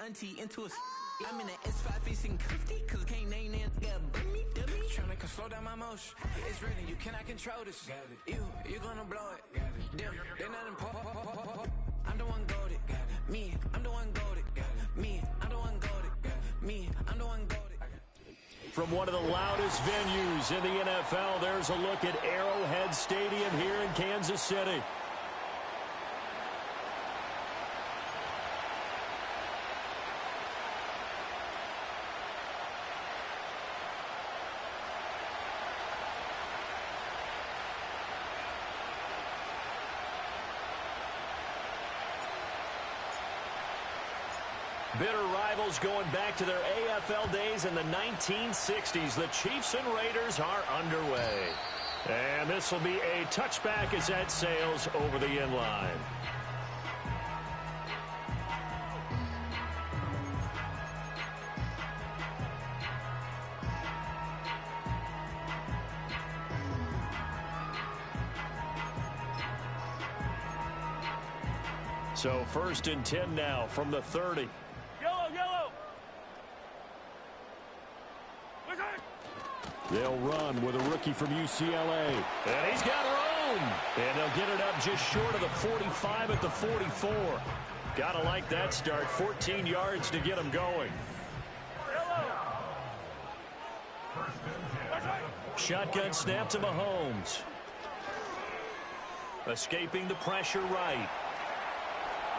auntie into a. I'm in an S5 facing cuffy, cause can't name that dummy. Tryna slow down my motion. It's ready, you cannot control this. You gonna blow it. Them, they not important. I'm the one goated. Me, I'm the one goated. Me, I'm the one goated. Me, I'm the one goated. From one of the loudest venues in the NFL, there's a look at Arrowhead Stadium here in Kansas City. Bitter rivals going back to their AFL days in the 1960s. The Chiefs and Raiders are underway. And this will be a touchback as that sails over the end line. So 1st and 10 now from the 30. Yellow. They'll run with a rookie from UCLA. And he's got room. And they'll get it up just short of the 45 at the 44. Gotta like that start. 14 yards to get him going. Shotgun snap to Mahomes. Escaping the pressure right.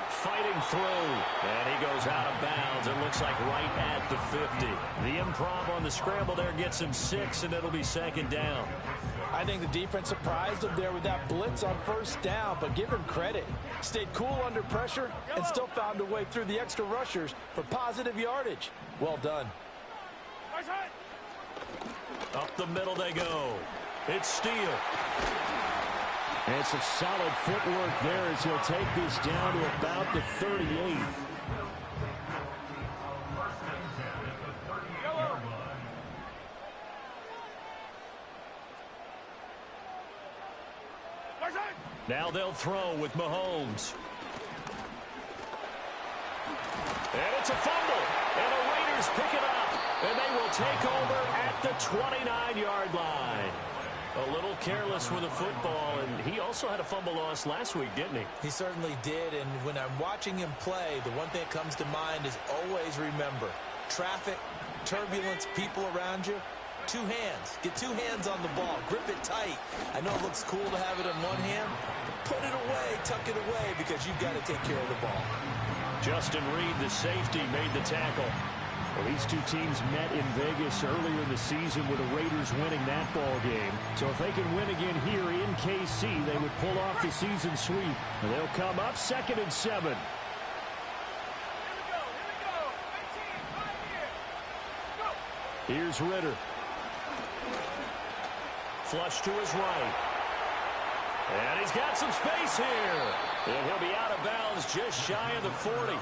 Fighting through, and he goes out of bounds. It looks like right at the 50. The improv on the scramble there gets him 6, and it'll be 2nd down. I think the defense surprised him there with that blitz on 1st down, but give him credit. Stayed cool under pressure and still found a way through the extra rushers for positive yardage. Well done. Up the middle they go. It's Steele. And some solid footwork there as he'll take this down to about the 38. Now they'll throw with Mahomes. And it's a fumble. And the Raiders pick it up. And they will take over at the 29-yard line. A little careless with the football, and he also had a fumble loss last week, didn't he? He certainly did, and when I'm watching him play, the one thing that comes to mind is always remember, traffic, turbulence, people around you, 2 hands. Get 2 hands on the ball. Grip it tight. I know it looks cool to have it in one hand, but put it away, tuck it away, because you've got to take care of the ball. Justin Reed, the safety, made the tackle. Well, these two teams met in Vegas earlier in the season with the Raiders winning that ball game. So if they can win again here in KC, they would pull off the season sweep. And they'll come up 2nd and 7. Here's Ritter. Flush to his right. And he's got some space here. And he'll be out of bounds just shy of the 40.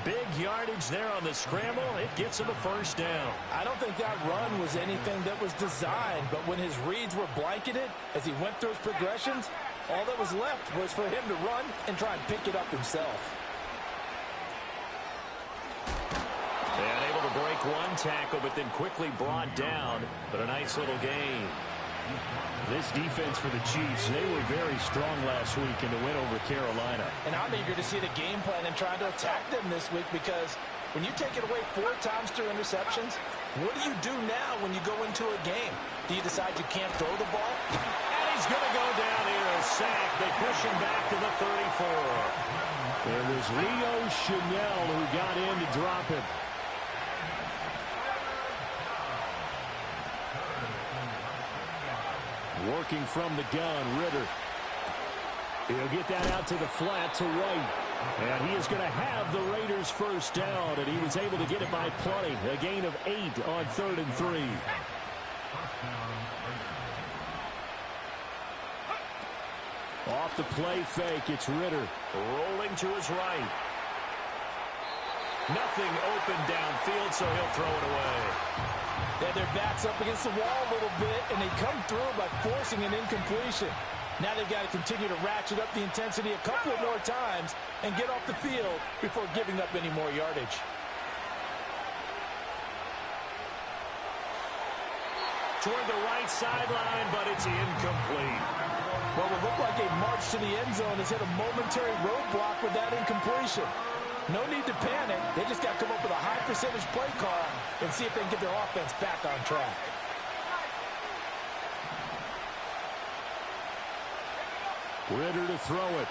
Big yardage there on the scramble. It gets him a 1st down. I don't think that run was anything that was designed, but when his reads were blanketed as he went through his progressions, all that was left was for him to run and try and pick it up himself. And able to break one tackle, but then quickly brought down. But a nice little gain. This defense for the Chiefs, they were very strong last week in the win over Carolina. And I'm eager to see the game plan and trying to attack them this week, because when you take it away 4 times through interceptions, what do you do now when you go into a game? Do you decide you can't throw the ball? And he's going to go down here, a sack. They push him back to the 34. It was Leo Chanel who got in to drop him. Working from the gun, Ritter. He'll get that out to the flat to White. And he is going to have the Raiders' 1st down, and he was able to get it by plenty. A gain of 8 on 3rd and 3. Off the play fake, it's Ritter. Rolling to his right. Nothing open downfield, so he'll throw it away. They had their backs up against the wall a little bit, and they come through by forcing an incompletion. Now they've got to continue to ratchet up the intensity a couple of more times and get off the field before giving up any more yardage. toward the right sideline, but it's incomplete. Well, it looked like a march to the end zone has hit a momentary roadblock with that incompletion. No need to panic. They just got to come up with a high percentage play call and see if they can get their offense back on track. Ritter to throw it.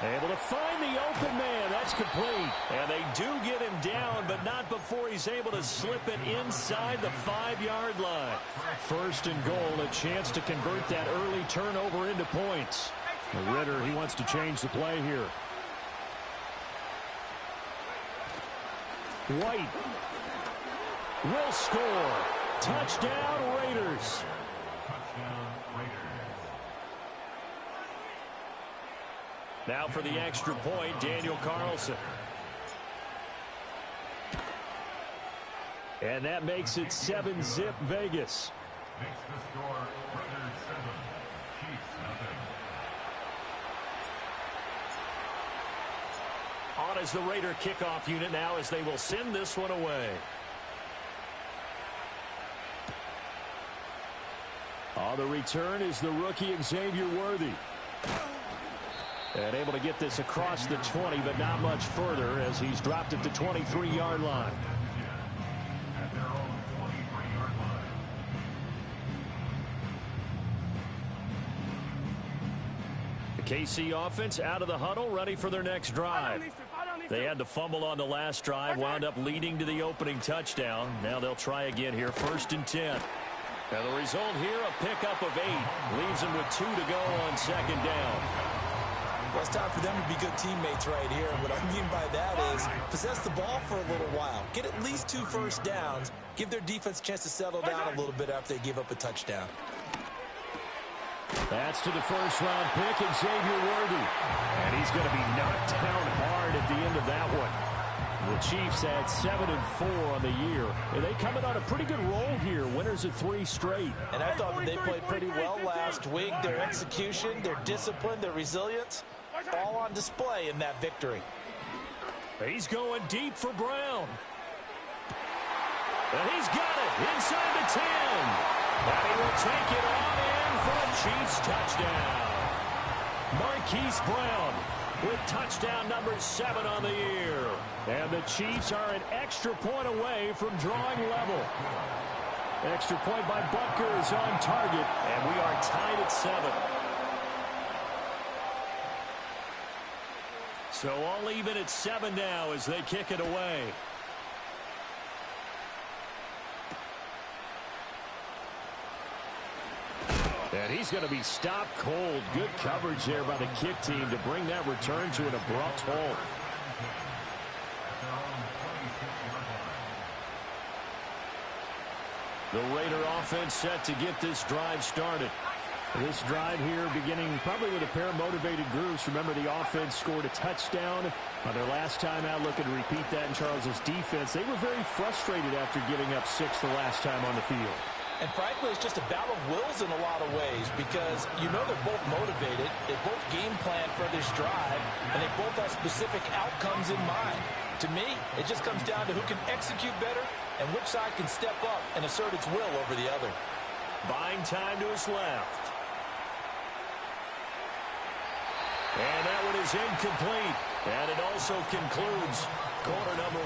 Able to find the open man. That's complete. And they do get him down, but not before he's able to slip it inside the 5-yard line. First and goal, a chance to convert that early turnover into points. Ritter, he wants to change the play here. White will score. Touchdown, Raiders. Now for the extra point, Daniel Carlson. And that makes it 7-zip Vegas. Makes the score Raiders 7, Chiefs nothing. On as the Raider kickoff unit now as they will send this one away. On the return is the rookie Xavier Worthy. And able to get this across the 20, but not much further as he's dropped it to 23-yard line. At their own 23-yard line. The KC offense out of the huddle, ready for their next drive. They had the fumble on the last drive, wound up leading to the opening touchdown. Now they'll try again here, 1st and 10. And the result here, a pickup of 8. Leaves them with 2 to go on 2nd down. Well, it's time for them to be good teammates right here. What I mean by that is possess the ball for a little while. Get at least 2 first downs. Give their defense a chance to settle down a little bit after they give up a touchdown. That's to the first-round pick, Xavier Worthy. And he's going to be knocked down hard at the end of that one. The Chiefs had 7-4 on the year. And they come in on a pretty good roll here. Winners of 3 straight. And I thought that they played pretty well last week. Their execution, their discipline, their resilience, all on display in that victory. He's going deep for Brown. And he's got it inside the 10. And he will take it on in for a Chiefs touchdown. Marquise Brown with touchdown number 7 on the year. And the Chiefs are an extra point away from drawing level. Extra point by Butker is on target. And we are tied at 7. So all even at 7 now as they kick it away. And he's going to be stopped cold. Good coverage there by the kick team to bring that return to an abrupt halt. The Raider offense set to get this drive started. This drive here beginning probably with a pair of motivated groups. Remember, the offense scored a touchdown on their last time out. Looking to repeat that in Charles's defense. They were very frustrated after giving up 6 the last time on the field. And frankly, it's just a battle of wills in a lot of ways because you know they're both motivated. They both game plan for this drive, and they both have specific outcomes in mind. To me, it just comes down to who can execute better and which side can step up and assert its will over the other. Buying time to his left. And that one is incomplete. And it also concludes quarter number 1.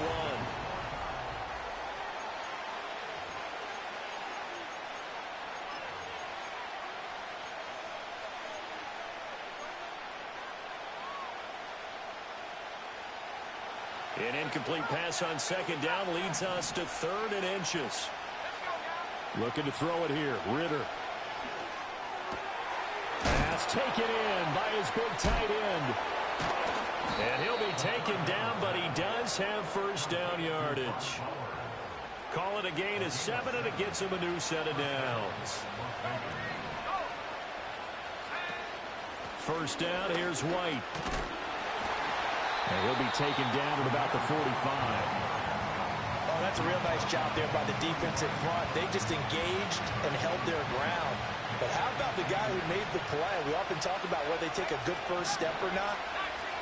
An incomplete pass on 2nd down leads us to 3rd and inches. Looking to throw it here. Ritter. Pass taken in by his big tight end. And he'll be taken down, but he does have 1st down yardage. Call it a gain of 7, and it gets him a new set of downs. 1st down, here's White. And he'll be taken down at about the 45. Oh, that's a real nice job there by the defense in front. They just engaged and held their ground. But how about the guy who made the play? We often talk about whether they take a good first step or not.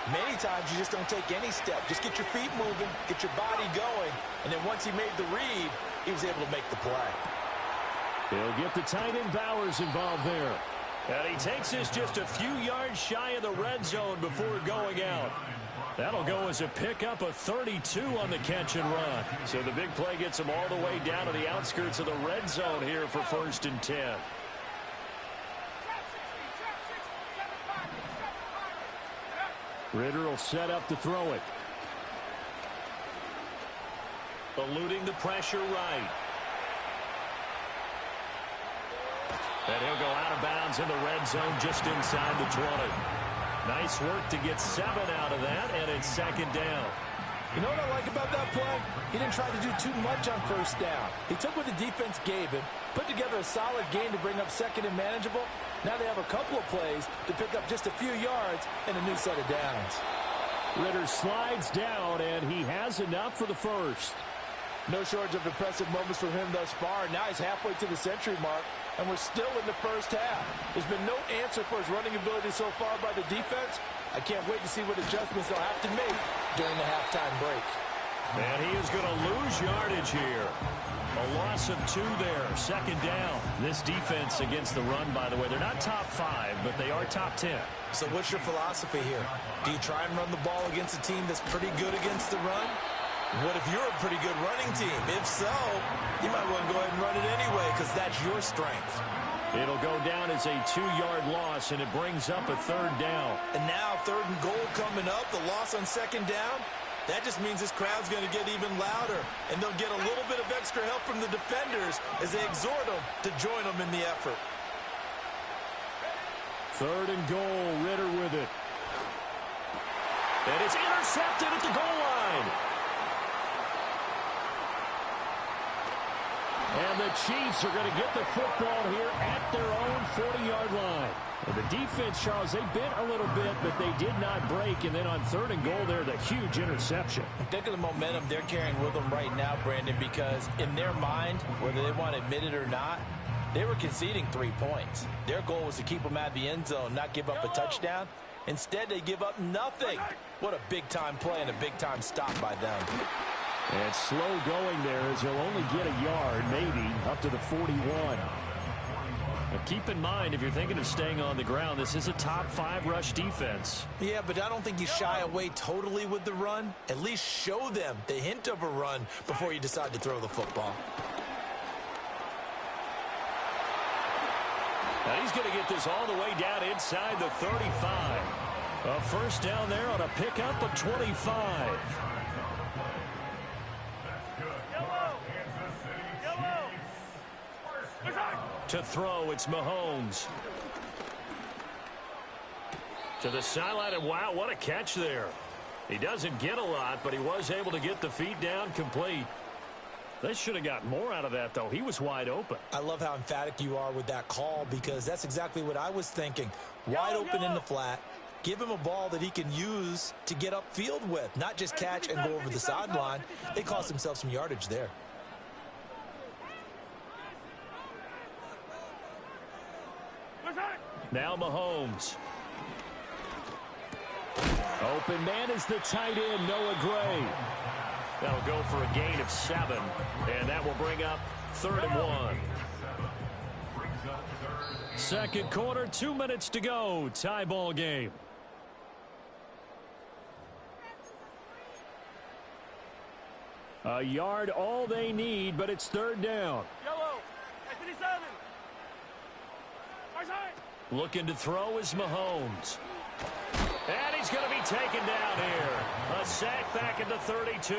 Many times you just don't take any step. Just get your feet moving, get your body going, and then once he made the read, he was able to make the play. He'll get the tight end Bowers involved there. And he takes this just a few yards shy of the red zone before going out. That'll go as a pickup of 32 on the catch and run. So the big play gets him all the way down to the outskirts of the red zone here for 1st and 10. Ritter will set up to throw it. Eluding the pressure right. And he'll go out of bounds in the red zone just inside the 20. Nice work to get 7 out of that, and it's 2nd down. You know what I like about that play? He didn't try to do too much on 1st down. He took what the defense gave him, put together a solid gain to bring up 2nd and manageable. Now they have a couple of plays to pick up just a few yards and a new set of downs. Ritter slides down, and he has enough for the 1st. No shortage of impressive moments from him thus far. Now he's halfway to the century mark, and we're still in the 1st half. There's been no answer for his running ability so far by the defense. I can't wait to see what adjustments they'll have to make during the halftime break. And he is going to lose yardage here. A loss of 2 there, 2nd down. This defense against the run, by the way, they're not top 5, but they are top 10. So what's your philosophy here? Do you try and run the ball against a team that's pretty good against the run? What if you're a pretty good running team? If so, you might want to go ahead and run it anyway because that's your strength. It'll go down as a 2-yard loss, and it brings up a 3rd down. And now 3rd and goal coming up, the loss on 2nd down. That just means this crowd's going to get even louder, and they'll get a little bit of extra help from the defenders as they exhort them to join them in the effort. 3rd and goal, Ritter with it. And it's intercepted at the goal line. And the Chiefs are going to get the football here at their own 40-yard line. And the defense, Charles, they bit a little bit, but they did not break. And then on 3rd and goal there, the huge interception. Think of the momentum they're carrying with them right now, Brandon, because in their mind, whether they want to admit it or not, they were conceding 3 points. Their goal was to keep them out of the end zone, not give up a touchdown. Instead, they give up nothing. What a big-time play and a big-time stop by them. And slow going there as he'll only get a yard, maybe, up to the 41. Now keep in mind, if you're thinking of staying on the ground, this is a top 5 rush defense. Yeah, but I don't think you shy away totally with the run. At least show them the hint of a run before you decide to throw the football. Now he's going to get this all the way down inside the 35. A 1st down there on a pickup of 25. To throw, it's Mahomes. To the sideline, and wow, what a catch there. He doesn't get a lot, but he was able to get the feet down complete. They should have got more out of that, though. He was wide open. I love how emphatic you are with that call because that's exactly what I was thinking. Wide open in the flat. Give him a ball that he can use to get upfield with, not just catch and go over the sideline. They cost themselves some yardage there. Now Mahomes. Open man is the tight end, Noah Gray. That'll go for a gain of 7, and that will bring up 3rd and 1. 2nd quarter, 2 minutes to go. Tie ball game. A yard all they need, but it's 3rd down. Looking to throw is Mahomes. And he's going to be taken down here. A sack back at the 32.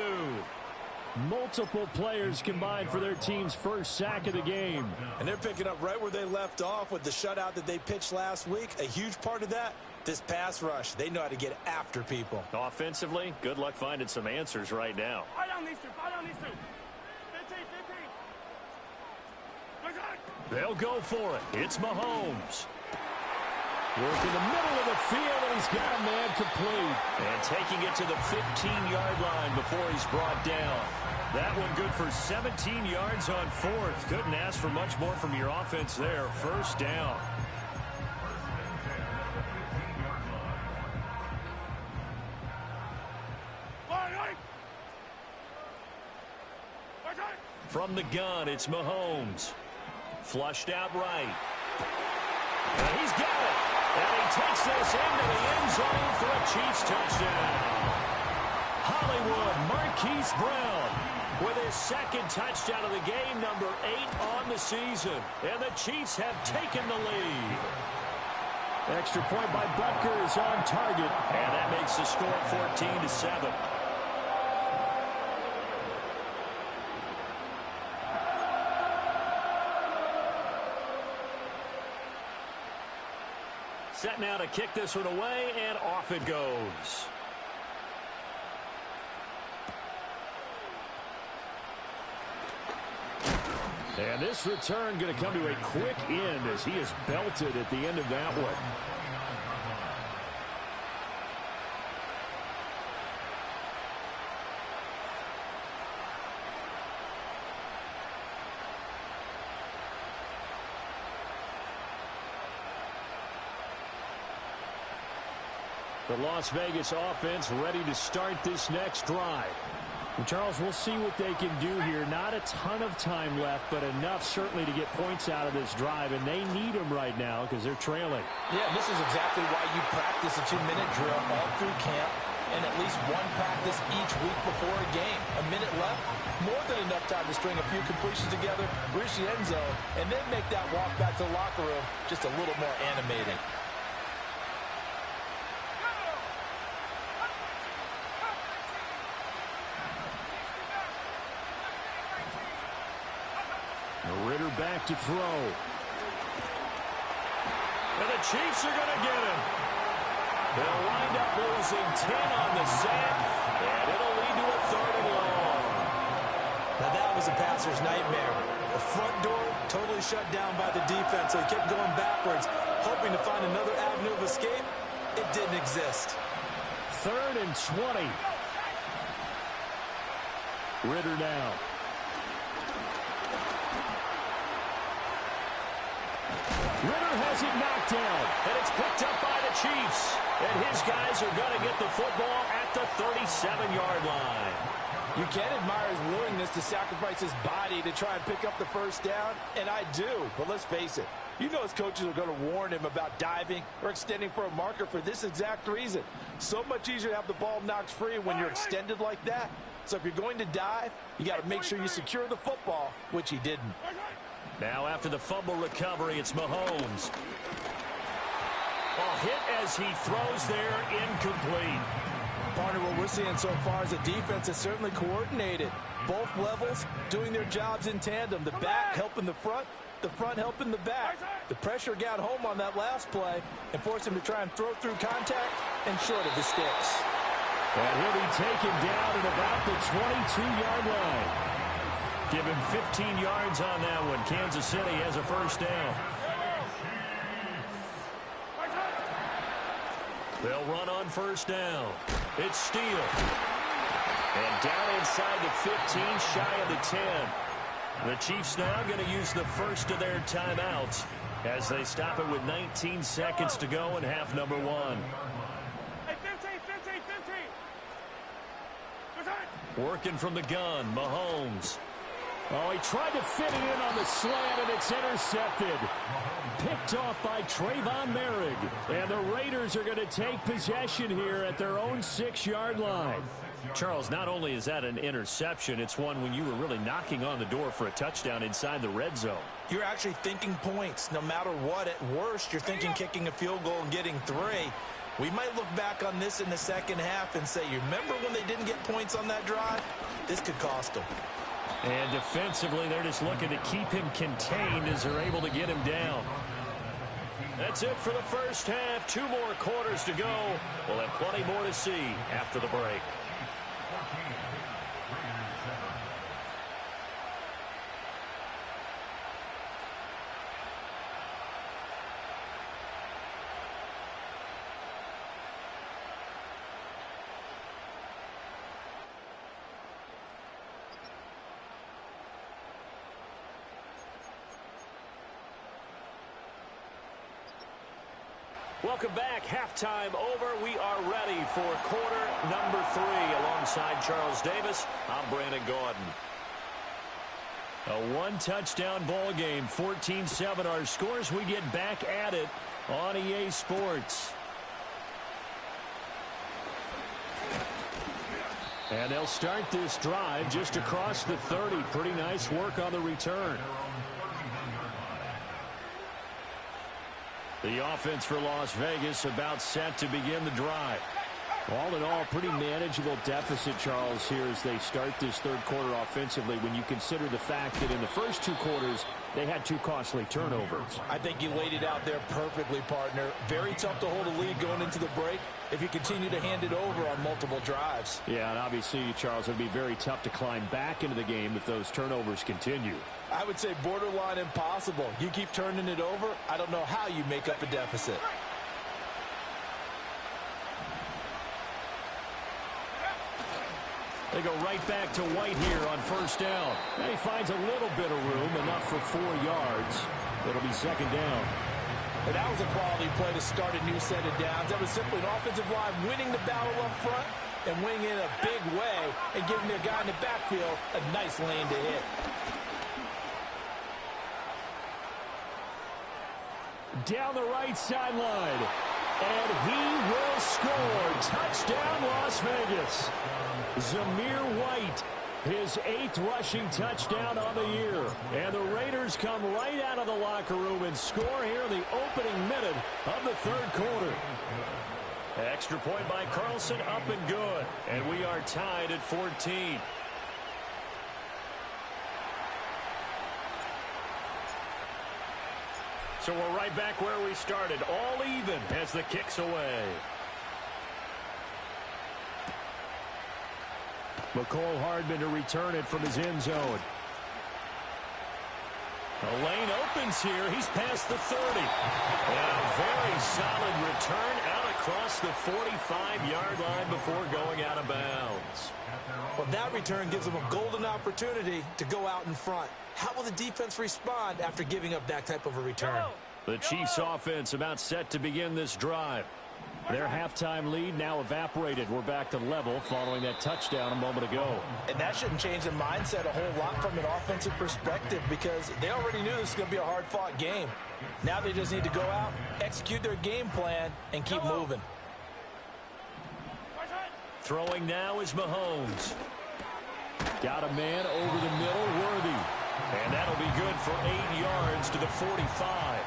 Multiple players combined for their team's 1st sack of the game. And they're picking up right where they left off with the shutout that they pitched last week. A huge part of that, this pass rush. They know how to get after people. Offensively, good luck finding some answers right now. They'll go for it. It's Mahomes. Work in the middle of the field, and he's got a man complete. And taking it to the 15-yard line before he's brought down. That one good for 17 yards on 4th. Couldn't ask for much more from your offense there. 1st down. From the gun, it's Mahomes. Flushed out right. And he's got it. And he takes this into the end zone for a Chiefs touchdown. Hollywood Marquise Brown with his second touchdown of the game, number 8 on the season. And the Chiefs have taken the lead. Extra point by Butker is on target. And that makes the score 14-7. Set now to kick this one away, and off it goes. And this return going to come to a quick end as he is belted at the end of that one. The Las Vegas offense ready to start this next drive. And Charles, we'll see what they can do here. Not a ton of time left, but enough certainly to get points out of this drive, and they need them right now because they're trailing. Yeah, this is exactly why you practice a 2-minute drill all through camp and at least one practice each week before a game. A minute left, more than enough time to string a few completions together, reach the end zone, and then make that walk back to the locker room just a little more animating. Ritter back to throw. And the Chiefs are going to get him. They'll wind up losing 10 on the sack, and it'll lead to a 3rd and long. Now that was a passer's nightmare. The front door totally shut down by the defense, so he kept going backwards, hoping to find another avenue of escape. It didn't exist. 3rd and 20. Ritter now. Ritter has it knocked down. And it's picked up by the Chiefs. And his guys are going to get the football at the 37-yard line. You can admire his willingness to sacrifice his body to try and pick up the first down, and I do. But let's face it, you know his coaches are going to warn him about diving or extending for a marker for this exact reason. So much easier to have the ball knocked free when you're extended like that. So if you're going to dive, you got to make sure you secure the football, which he didn't. Now after the fumble recovery, it's Mahomes. A hit as he throws there, incomplete. Partner, what we're seeing so far is a defense that's certainly coordinated. Both levels doing their jobs in tandem. The back helping the front helping the back. The pressure got home on that last play and forced him to try and throw through contact and short of the sticks. And he'll be taken down at about the 22-yard line. Give him 15 yards on that one. Kansas City has a first down. They'll run on first down. It's Steele. And down inside the 15, shy of the 10. The Chiefs now going to use the first of their timeouts as they stop it with 19 seconds to go in half number 1. Working from the gun, Mahomes. Oh, he tried to fit it in on the slant, and it's intercepted. Picked off by Trayvon Merrick. And the Raiders are going to take possession here at their own 6-yard line. Charles, not only is that an interception, it's one when you were really knocking on the door for a touchdown inside the red zone. You're actually thinking points. No matter what, at worst, you're thinking kicking a field goal and getting 3. We might look back on this in the second half and say, you remember when they didn't get points on that drive? This could cost them. And defensively, they're just looking to keep him contained as they're able to get him down. That's it for the first half. 2 more quarters to go. We'll have plenty more to see after the break. Welcome back. Halftime over. We are ready for quarter number 3. Alongside Charles Davis, I'm Brandon Gaudin. A one-touchdown ball game, 14-7 our scores. We get back at it on EA Sports. And they'll start this drive just across the 30. Pretty nice work on the return. The offense for Las Vegas about set to begin the drive. All in all, pretty manageable deficit, Charles, here as they start this third quarter offensively when you consider the fact that in the first two quarters, they had two costly turnovers. I think you laid it out there perfectly, partner. Very tough to hold a lead going into the break if you continue to hand it over on multiple drives. Yeah, and obviously, Charles, it would be very tough to climb back into the game if those turnovers continue. I would say borderline impossible. You keep turning it over, I don't know how you make up a deficit. They go right back to White here on first down. And he finds a little bit of room, enough for 4 yards. It'll be second down. And that was a quality play to start a new set of downs. That was simply an offensive line winning the battle up front and winning in a big way and giving their guy in the backfield a nice lane to hit. Down the right sideline. And he will score. Touchdown, Las Vegas. Zamir White, his 8th rushing touchdown on the year. And the Raiders come right out of the locker room and score here in the opening minute of the third quarter. Extra point by Carlson, up and good. And we are tied at 14. So we're right back where we started, all even as the kick's away. McCole Hardman to return it from his end zone. The lane opens here. He's past the 30. And a very solid return out across the 45-yard line before going out of bounds. Well, that return gives them a golden opportunity to go out in front. How will the defense respond after giving up that type of a return? The Chiefs offense about set to begin this drive. Their halftime lead now evaporated. We're back to level following that touchdown a moment ago. And that shouldn't change their mindset a whole lot from an offensive perspective because they already knew this was going to be a hard-fought game. Now they just need to go out, execute their game plan, and keep moving. Throwing now is Mahomes. Got a man over the middle, Worthy. And that'll be good for 8 yards to the 45.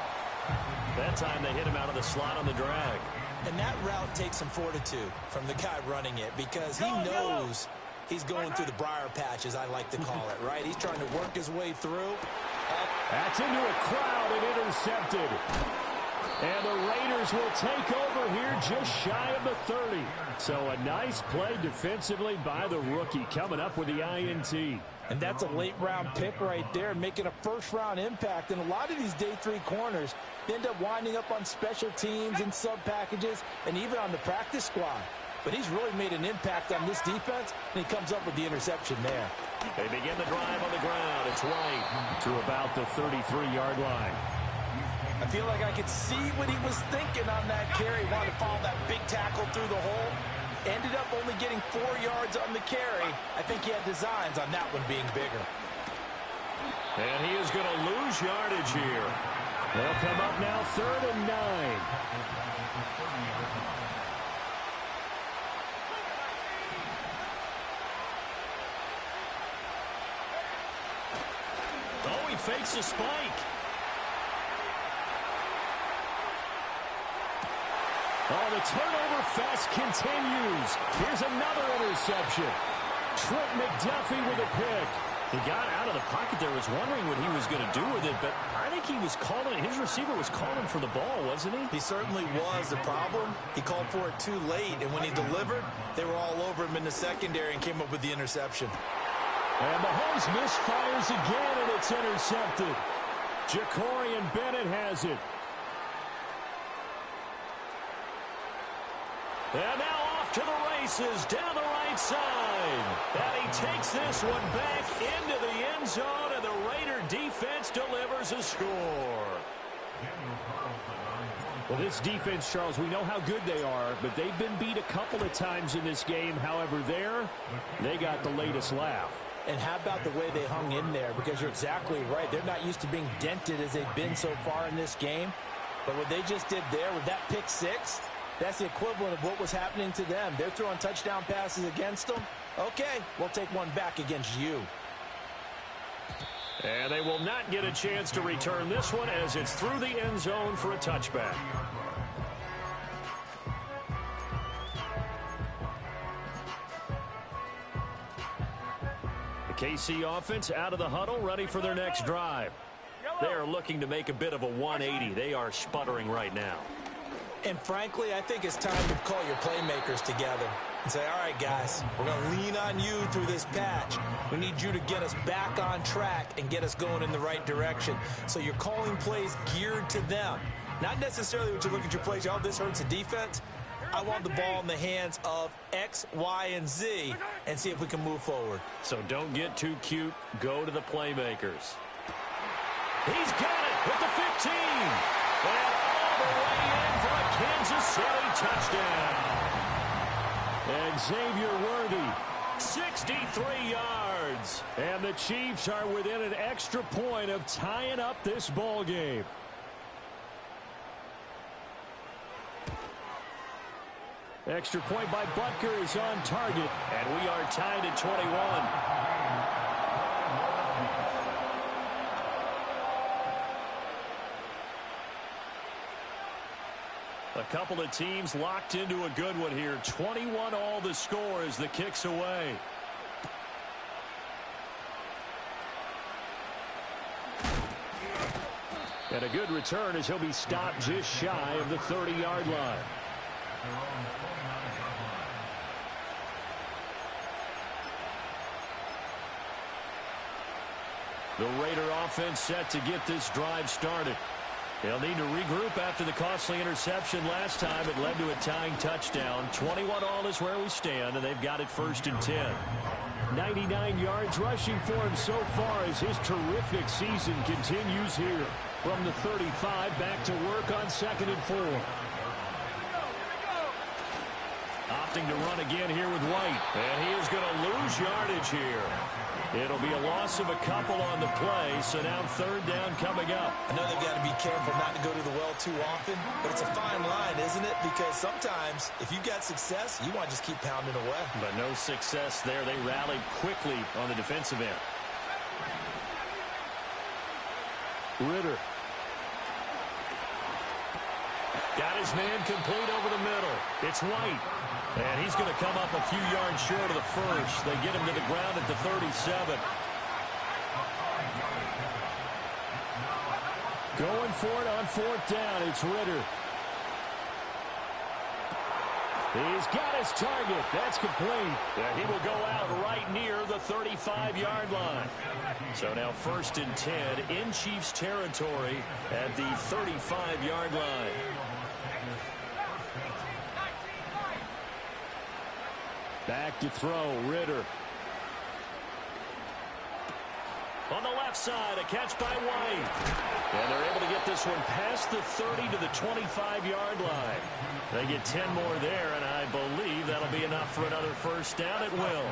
That time they hit him out of the slot on the drag. And that route takes some fortitude from the guy running it because he knows he's going through the briar patch, as I like to call it, right? He's trying to work his way through. That's into a crowd and intercepted. And the Raiders will take over here just shy of the 30. So a nice play defensively by the rookie coming up with the INT. And that's a late-round pick right there, making a first-round impact. And a lot of these day 3 corners end up winding up on special teams and sub-packages and even on the practice squad. But he's really made an impact on this defense, and he comes up with the interception there. They begin the drive on the ground. It's White to about the 33-yard line. I feel like I could see what he was thinking on that carry. Wanted to follow that big tackle through the hole. Ended up only getting 4 yards on the carry. I think he had designs on that one being bigger. And he is going to lose yardage here. They'll come up now 3rd and 9. Oh, he fakes a spike. Oh, the turnover fest continues. Here's another interception. Trent McDuffie with a pick. He got out of the pocket there, was wondering what he was going to do with it, but I think he was calling, his receiver was calling for the ball, wasn't he? He certainly was. The problem, he called for it too late, and when he delivered, they were all over him in the secondary and came up with the interception. And Mahomes misfires again, and it's intercepted. Jacorian Bennett has it. And now off to the races, down the right side. And he takes this one back into the end zone, and the Raider defense delivers a score. Well, this defense, Charles, we know how good they are, but they've been beat a couple of times in this game. However, they got the latest laugh. And how about the way they hung in there? Because you're exactly right. They're not used to being dented as they've been so far in this game. But what they just did there with that pick six, that's the equivalent of what was happening to them. They're throwing touchdown passes against them. Okay, we'll take one back against you. And they will not get a chance to return this one as it's through the end zone for a touchback. The KC offense out of the huddle, ready for their next drive. They are looking to make a bit of a 180. They are sputtering right now. And frankly, I think it's time to call your playmakers together and say, all right, guys, we're going to lean on you through this patch. We need you to get us back on track and get us going in the right direction. So you're calling plays geared to them. Not necessarily what you look at your plays, oh, this hurts the defense. I want the ball in the hands of X, Y, and Z and see if we can move forward. So don't get too cute. Go to the playmakers. He's got it with the 15. And all the way in for a Kansas City touchdown. And Xavier Worthy, 63 yards. And the Chiefs are within an extra point of tying up this ball game. Extra point by Butker is on target. And we are tied at 21. A couple of teams locked into a good one here. 21 all the score as the kick's away. And a good return as he'll be stopped just shy of the 30-yard line. The Raider offense set to get this drive started. They'll need to regroup after the costly interception last time. It led to a tying touchdown. 21 all is where we stand, and they've got it 1st and 10. 99 yards rushing for him so far as his terrific season continues here. From the 35 back to work on 2nd and 4. Opting to run again here with White. And he is going to lose yardage here. It'll be a loss of a couple on the play, so now 3rd down coming up. I know they've got to be careful not to go to the well too often, but it's a fine line, isn't it? Because sometimes, if you've got success, you want to just keep pounding away. But no success there. They rallied quickly on the defensive end. Ritter. Got his man complete over the middle. It's White. And he's going to come up a few yards short of the first. They get him to the ground at the 37. Going for it on 4th down. It's Ritter. He's got his target. That's complete. And he will go out right near the 35-yard line. So now 1st and 10 in Chiefs territory at the 35-yard line. Back to throw, Ritter. On the left side, a catch by White. And they're able to get this one past the 30 to the 25-yard line. They get 10 more there, and I believe that'll be enough for another 1st down. It will.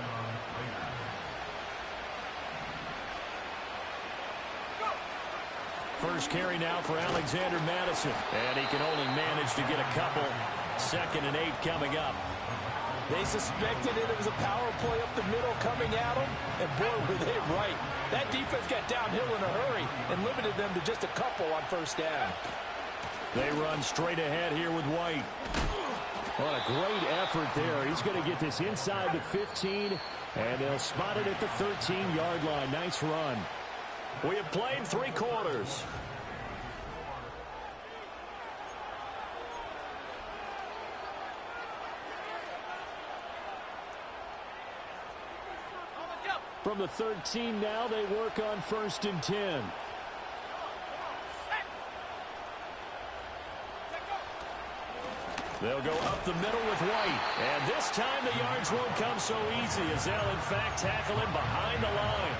First carry now for Alexander Madison. And he can only manage to get a couple. 2nd and 8 coming up. They suspected it was a power play up the middle coming at them, and boy, were they right. That defense got downhill in a hurry and limited them to just a couple on 1st down. They run straight ahead here with White. What a great effort there. He's going to get this inside the 15, and they'll spot it at the 13-yard line. Nice run. We have played 3 quarters. From the 13 now, they work on 1st and 10. They'll go up the middle with White. And this time the yards won't come so easy as they'll, in fact, tackle him behind the line.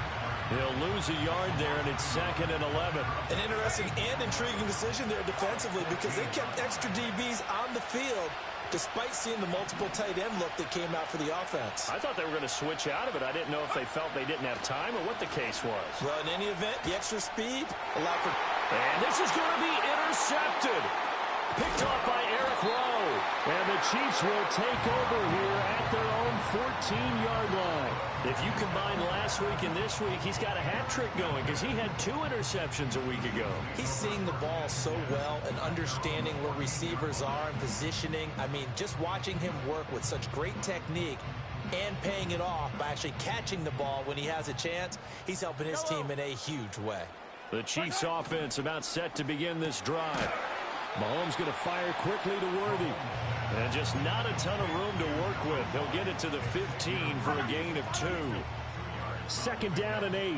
He'll lose a yard there, and it's 2nd and 11. An interesting and intriguing decision there defensively because they kept extra DBs on the field despite seeing the multiple tight end look that came out for the offense. I thought they were going to switch out of it. I didn't know if they felt they didn't have time or what the case was. Well, in any event, the extra speed allowed for... And this is going to be intercepted. Picked off by Eric Rowe. And the Chiefs will take over here at their own 14-yard line. If you combine last week and this week, he's got a hat trick going because he had 2 interceptions a week ago. He's seeing the ball so well and understanding where receivers are and positioning. I mean, just watching him work with such great technique and paying it off by actually catching the ball when he has a chance, he's helping his team in a huge way. The Chiefs offense about set to begin this drive. Mahomes going to fire quickly to Worthy. And just not a ton of room to work with. He'll get it to the 15 for a gain of 2. 2nd down and 8.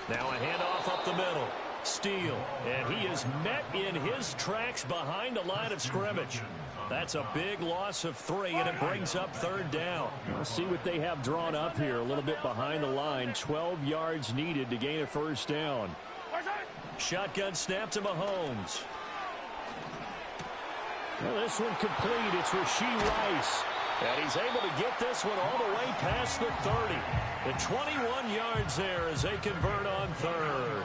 Now a handoff up the middle. Steele. And he is met in his tracks behind the line of scrimmage. That's a big loss of 3, and it brings up 3rd down. We'll see what they have drawn up here. A little bit behind the line. 12 yards needed to gain a 1st down. Shotgun snap to Mahomes. Well, this one complete. It's Rashee Rice. And he's able to get this one all the way past the 30. The 21 yards there as they convert on 3rd.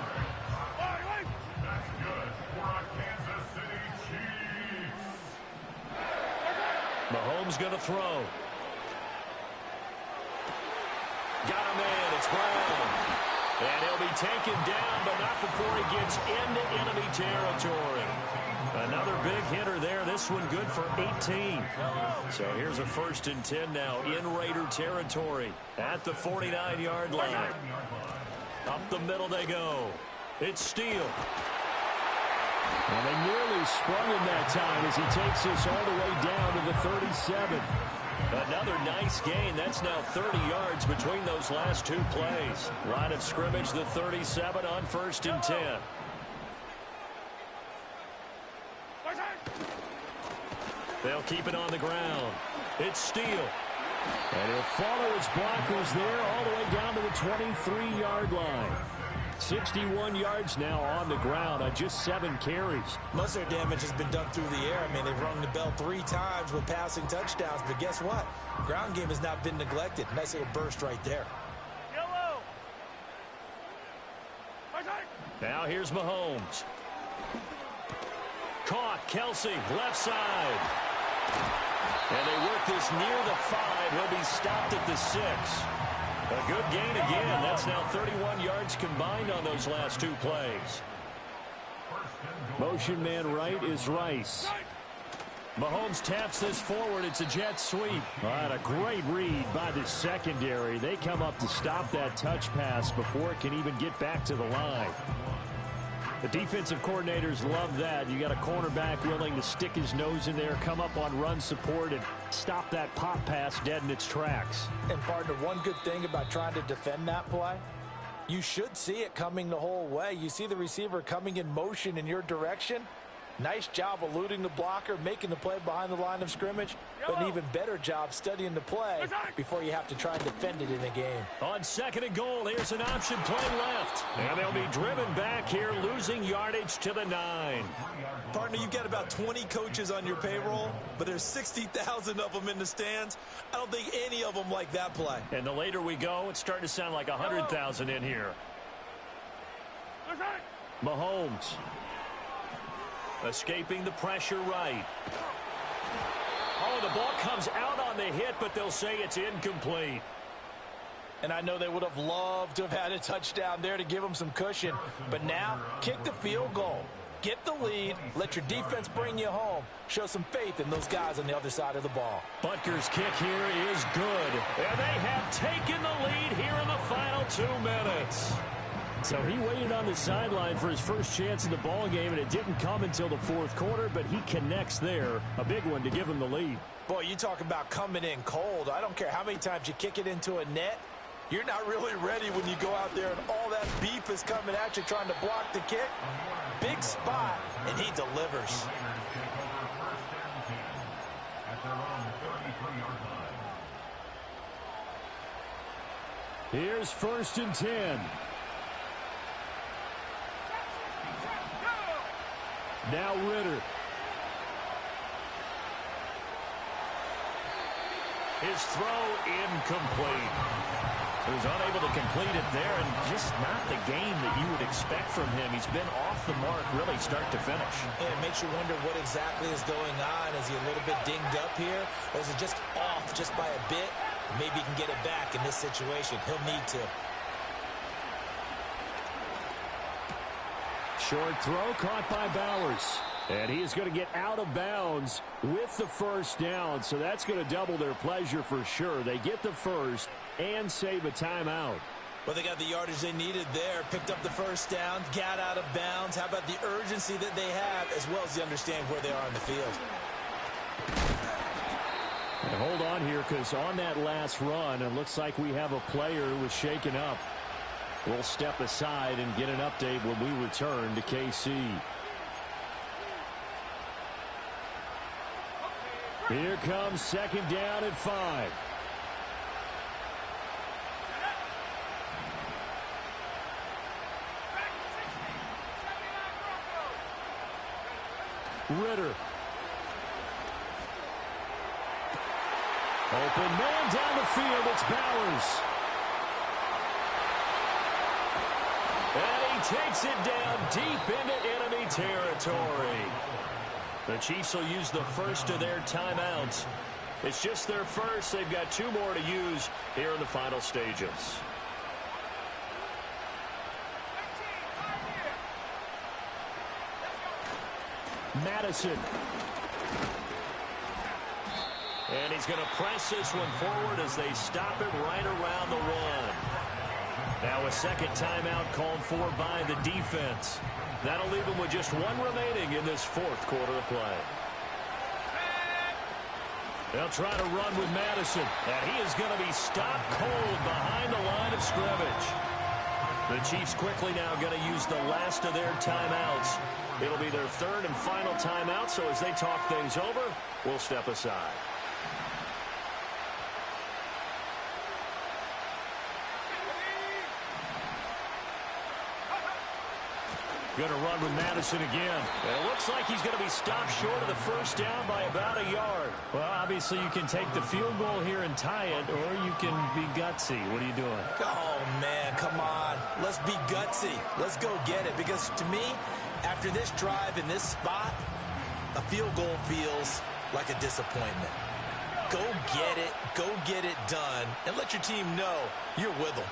That's good for our Kansas City Chiefs. Mahomes going to throw. Got him in. It's Brown. And he'll be taken down, but not before he gets into enemy territory. Another big hitter there. This one good for 18. So here's a 1st and 10 now in Raider territory at the 49-yard line. Up the middle they go. It's Steele. And they nearly sprung him that time as he takes this all the way down to the 37. Another nice gain. That's now 30 yards between those last 2 plays. Line of scrimmage, the 37 on 1st and 10. They'll keep it on the ground. It's Steele. And he'll follow his blockers there all the way down to the 23-yard line. 61 yards now on the ground on just 7 carries. Most of their damage has been done through the air. I mean, they've rung the bell 3 times with passing touchdowns. But guess what? Ground game has not been neglected. Nice little burst right there. Now here's Mahomes. Caught. Kelsey, left side. And they work this near the 5. He'll be stopped at the 6. A good gain again. That's now 31 yards combined on those last 2 plays. Motion man right is Rice. Mahomes taps this forward. It's a jet sweep. All right, a great read by the secondary. They come up to stop that touch pass before it can even get back to the line. The defensive coordinators love that. You got a cornerback willing to stick his nose in there, come up on run support, and stop that pop pass dead in its tracks. And, partner, one good thing about trying to defend that play, you should see it coming the whole way. You see the receiver coming in motion in your direction. Nice job eluding the blocker, making the play behind the line of scrimmage, but an even better job studying the play before you have to try and defend it in a game. On 2nd and goal, here's an option play left. And they'll be driven back here, losing yardage to the 9. Partner, you've got about 20 coaches on your payroll, but there's 60,000 of them in the stands. I don't think any of them like that play. And the later we go, it's starting to sound like 100,000 in here. Mahomes. Escaping the pressure right. Oh, the ball comes out on the hit, but they'll say it's incomplete. And I know they would have loved to have had a touchdown there to give them some cushion. But now, kick the field goal. Get the lead. Let your defense bring you home. Show some faith in those guys on the other side of the ball. Butker's kick here is good. And they have taken the lead here in the final 2 minutes. So he waited on the sideline for his first chance in the ball game, and it didn't come until the 4th quarter, but he connects there. A big one to give him the lead. Boy, you talk about coming in cold. I don't care how many times you kick it into a net. You're not really ready when you go out there and all that beef is coming at you trying to block the kick. Big spot, and he delivers. Here's 1st and 10. Now Ritter. His throw incomplete. He was unable to complete it there, and just not the game that you would expect from him. He's been off the mark really start to finish. Yeah, it makes you wonder what exactly is going on. Is he a little bit dinged up here, or is it just off just by a bit? Maybe he can get it back in this situation. He'll need to. Short throw caught by Bowers. And he is going to get out of bounds with the first down. So that's going to double their pleasure for sure. They get the first and save a timeout. Well, they got the yardage they needed there. Picked up the first down, got out of bounds. How about the urgency that they have, as well as the understanding where they are on the field. And hold on here, because on that last run, it looks like we have a player who was shaken up. We'll step aside and get an update when we return to KC. Here comes second down at 5. Ritter. Open man down the field. It's Bowers. And he takes it down deep into enemy territory. The Chiefs will use the first of their timeouts. It's just their first. They've got 2 more to use here in the final stages. Madison. And he's going to press this one forward as they stop it right around the 1. Now a second timeout called for by the defense. That'll leave them with just 1 remaining in this 4th quarter of play. They'll try to run with Madison, and he is going to be stopped cold behind the line of scrimmage. The Chiefs quickly now going to use the last of their timeouts. It'll be their 3rd and final timeout, so as they talk things over, we'll step aside. Going to run with Madison again. And it looks like he's going to be stopped short of the first down by about a yard. Well, obviously you can take the field goal here and tie it, or you can be gutsy. What are you doing? Oh, man, come on. Let's be gutsy. Let's go get it. Because to me, after this drive in this spot, a field goal feels like a disappointment. Go get it done, and let your team know you're with them.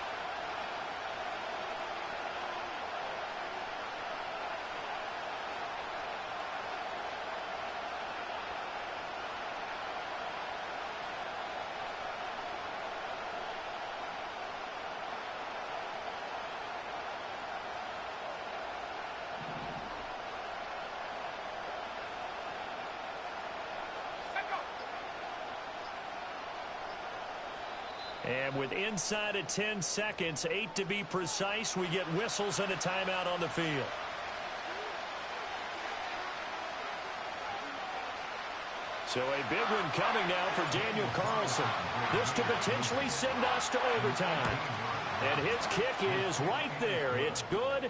And with inside of 10 seconds, 8 to be precise, we get whistles and a timeout on the field. So a big one coming now for Daniel Carlson. This to potentially send us to overtime. And his kick is right there. It's good.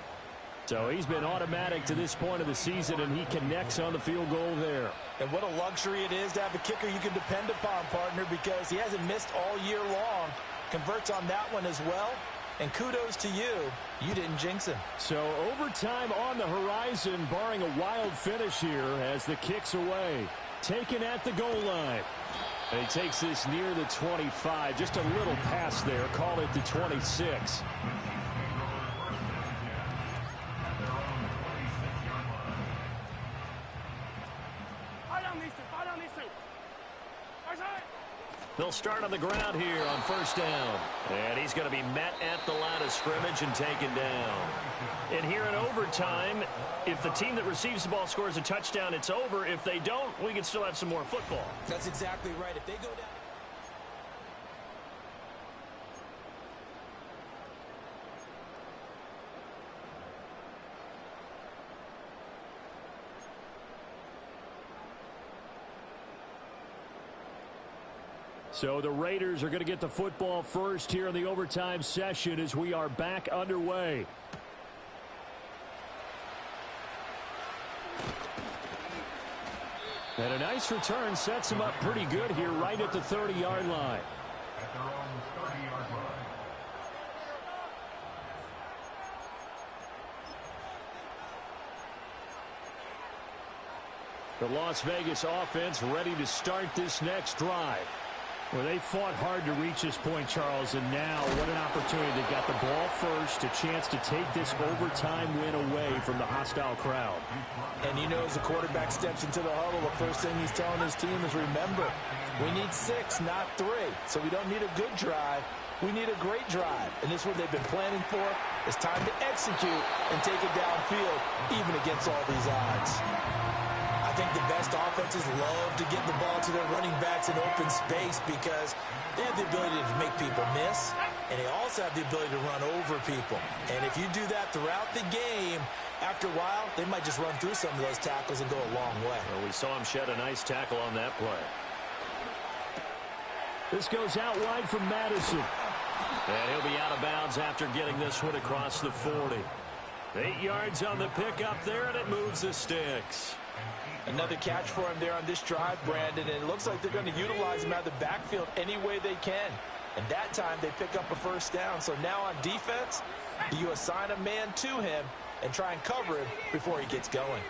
So he's been automatic to this point of the season, and he connects on the field goal there. And what a luxury it is to have a kicker you can depend upon, partner, because he hasn't missed all year long. Converts on that one as well. And kudos to you. You didn't jinx him. So overtime on the horizon, barring a wild finish here as the kick's away. Taken at the goal line. And he takes this near the 25. Just a little pass there. Call it the 26. They'll start on the ground here on first down. And he's going to be met at the line of scrimmage and taken down. And here in overtime, if the team that receives the ball scores a touchdown, it's over. If they don't, we can still have some more football. That's exactly right. If they go down. So the Raiders are going to get the football first here in the overtime session as we are back underway. And a nice return sets him up pretty good here right at the 30-yard line. At their own 30-yard line. The Las Vegas offense ready to start this next drive. Well, they fought hard to reach this point, Charles, and now what an opportunity. They got the ball first, a chance to take this overtime win away from the hostile crowd. And you know, as the quarterback steps into the huddle, the first thing he's telling his team is, remember, we need 6, not 3. So we don't need a good drive. We need a great drive. And this is what they've been planning for. It's time to execute and take it downfield, even against all these odds. I think the best offenses love to get the ball to their running backs in open space because they have the ability to make people miss, and they also have the ability to run over people. And if you do that throughout the game, after a while, they might just run through some of those tackles and go a long way. Well, we saw him shed a nice tackle on that play. This goes out wide from Madison. And he'll be out of bounds after getting this one across the 40. 8 yards on the pickup there, and it moves the sticks. Another catch for him there on this drive, Brandon, and it looks like they're going to utilize him out of the backfield any way they can. And that time they pick up a first down. So now on defense, do you assign a man to him and try and cover him before he gets going?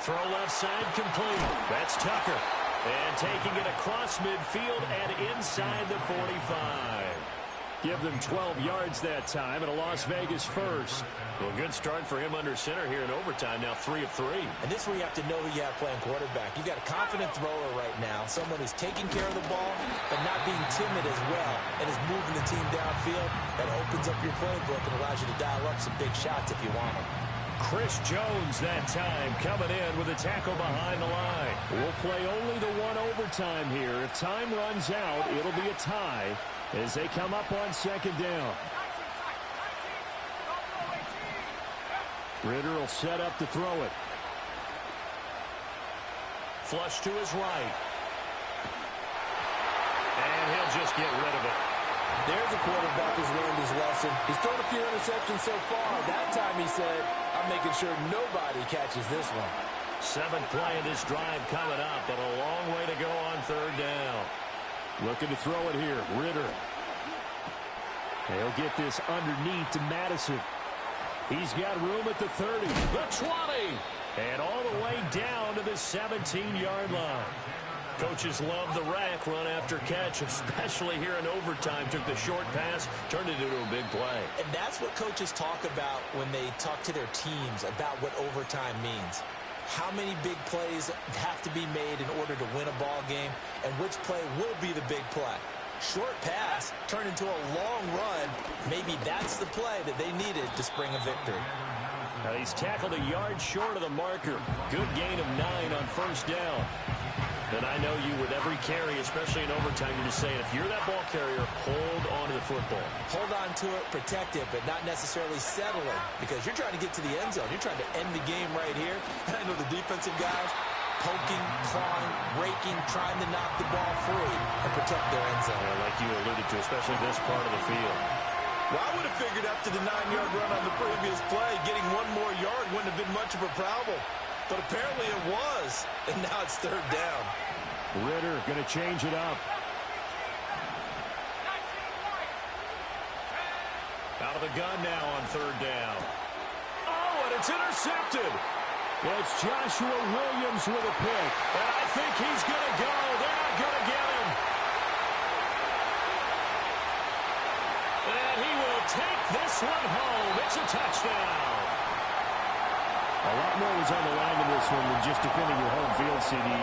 Throw left side complete. That's Tucker. And taking it across midfield and inside the 45. Give them 12 yards that time and a Las Vegas first. Well, good start for him under center here in overtime. Now 3 of 3. And this is where you have to know who you have playing quarterback. You've got a confident thrower right now, someone who's taking care of the ball but not being timid as well and is moving the team downfield. That opens up your playbook and allows you to dial up some big shots if you want them. Chris Jones that time coming in with a tackle behind the line. We'll play only the one overtime here. If time runs out, it'll be a tie as they come up on second down. Ritter will set up to throw it. Flush to his right. And he'll just get rid of it. There's a quarterback who's learned his lesson. He's thrown a few interceptions so far. That time he said, I'm making sure nobody catches this one. 7th play of this drive coming up, but a long way to go on third down. Looking to throw it here. Ritter. They'll get this underneath to Madison. He's got room at the 30. The 20. And all the way down to the 17-yard line. Coaches love the rack run after catch, especially here in overtime. Took the short pass, turned it into a big play. And that's what coaches talk about when they talk to their teams about what overtime means. How many big plays have to be made in order to win a ball game, and which play will be the big play. Short pass turned into a long run. Maybe that's the play that they needed to spring a victory. Now he's tackled a yard short of the marker. Good gain of 9 on first down. And I know you with every carry, especially in overtime, you're just saying, if you're that ball carrier, hold on to the football. Hold on to it, protect it, but not necessarily settling, because you're trying to get to the end zone. You're trying to end the game right here. And I know the defensive guys poking, clawing, raking, trying to knock the ball free and protect their end zone. Yeah, like you alluded to, especially this part of the field. Well, I would have figured after the 9-yard run on the previous play, getting one more yard wouldn't have been much of a problem. But apparently it was, and now it's third down. Ritter going to change it up. Out of the gun now on third down. Oh, and it's intercepted. Well, it's Joshua Williams with a pick. And I think he's going to go. They're not going to get him. And he will take this one home. It's a touchdown. A lot more was on the line in this one than just defending your home field, CD.